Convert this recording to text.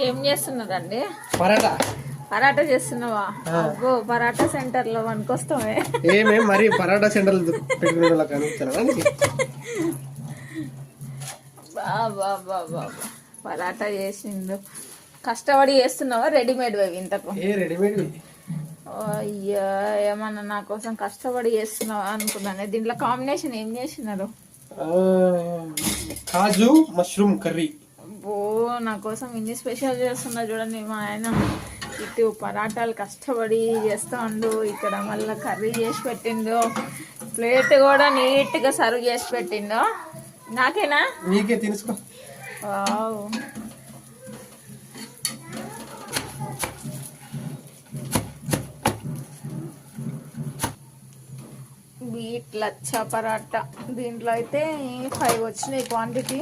ఏం చేస్తున్నారండి? పరాటా చేస్తున్నావా? అబ్బో, పరాటా సెంటర్ లో వనుకొస్తామే. ఏమేం మరి పరాటా సెంటర్ పెట్టుకునే పరాటా చేసిండు. కష్టపడి చేస్తున్నావా రెడీమేడ్ ఇంతకు? రెడీమేడ్. అయ్యా, ఏమన్నా నా కోసం కష్టపడి చేస్తున్నావా అనుకున్నాను. దీంట్లో కాంబినేషన్ ఏం చేసినారు? కాజు మష్రూమ్ కర్రీ. ఓ, నా కోసం ఇన్ని స్పెషల్ చేస్తున్నా చూడండి. మా ఆయన ఇటు పరాటాలు కష్టపడి చేస్తా ఉండు, ఇక్కడ మళ్ళీ కర్రీ చేసి పెట్టిండు, ప్లేట్ కూడా నీట్గా సర్వ్ చేసి పెట్టిండు. నాకేనా? నీకే తీసుకో. బీట్ లచ్చా పరాటా. దీంట్లో అయితే 5 వచ్చినాయి క్వాంటిటీ.